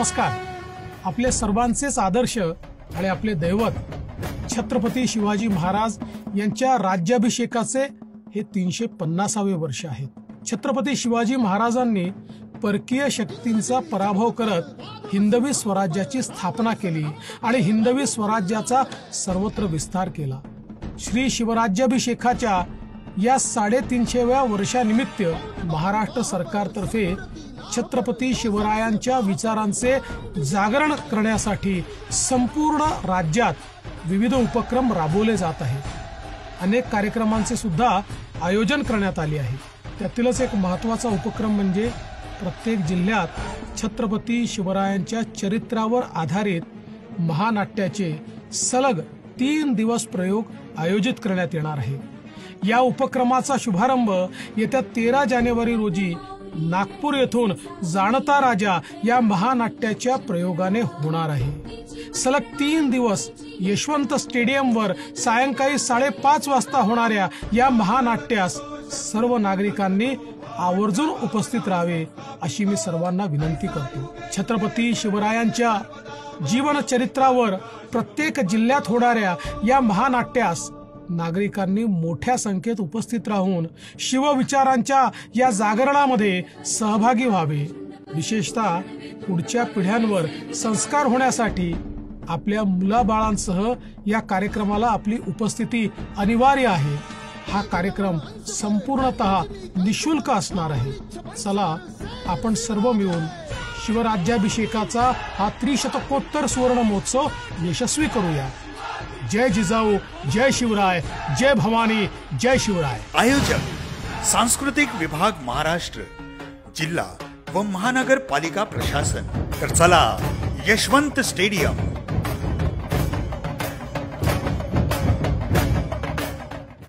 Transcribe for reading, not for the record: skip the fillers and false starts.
नमस्कार. आपले सर्वांचेच आदर्श आणि आपले दैवत छत्रपती शिवाजी महाराज यांच्या राज्याभिषेकाचे हे 350वे वर्ष आहे. छत्रपती शिवाजी महाराजांनी परकीय शक्तींचा पराभव करत हिंदवी स्वराज्याची स्थापना केली आणि हिंदवी स्वराज्याचा सर्वत्र विस्तार केला. श्री शिवराज्याभिषेकाच्या या 350व्या वर्षानिमित्त महाराष्ट्र सरकारतर्फे छत्रपती शिवरायांच्या विचारांचे जागरण करण्यासाठी संपूर्ण राज्यात विविध उपक्रम राबवले जात आहेत. अनेक कार्यक्रमांचे सुद्धा आयोजन करण्यात आले आहे. त्यातीलच एक महत्त्वाचा उपक्रम म्हणजे प्रत्येक जिल्ह्यात छत्रपती शिवरायांच्या चरित्रावर आधारित महानाट्याचे सलग 3 दिवस प्रयोग आयोजित करण्यात येणार आहे. या उपक्रमाचा शुभारंभ येत्या 13 जानेवारी रोजी नागपूर येथून जाणता राजा या महानाट्याच्या प्रयोगाने होणार आहे. सलग 3 दिवस यशवंत स्टेडियमवर सायंकाळी 5:30 वाजता होणाऱ्या या महानाट्यास सर्व नागरिकांनी आवर्जून उपस्थित राहावे अशी मी सर्वांना विनंती करतो. छत्रपती शिवरायांच्या जीवन चरित्रावर प्रत्येक जिल्ह्यात होणाऱ्या या महानाट्यास नागरिकांनी मोठ्या संख्येत उपस्थित राहून शिवविचारांच्या या जागरणामध्ये सहभागी व्हावे. विशेषतः पुढच्या पिढ्यांवर संस्कार होण्यासाठी आपल्या मुलाबाळांसह या कार्यक्रमाला आपली उपस्थिती अनिवार्य आहे. हा कार्यक्रम संपूर्णतः निशुल्क असणार आहे. चला आपण सर्व मिळून शिवराज्याभिषेकाचा हा त्रिशतकोत्तर सुवर्ण महोत्सव यशस्वी करूया. जय जिजाऊ, जय शिवराय, जय भवानी, जय शिवराय. आयोजक सांस्कृतिक विभाग महाराष्ट्र, जिल्हा व महानगरपालिका प्रशासन. तर चला यशवंत स्टेडियम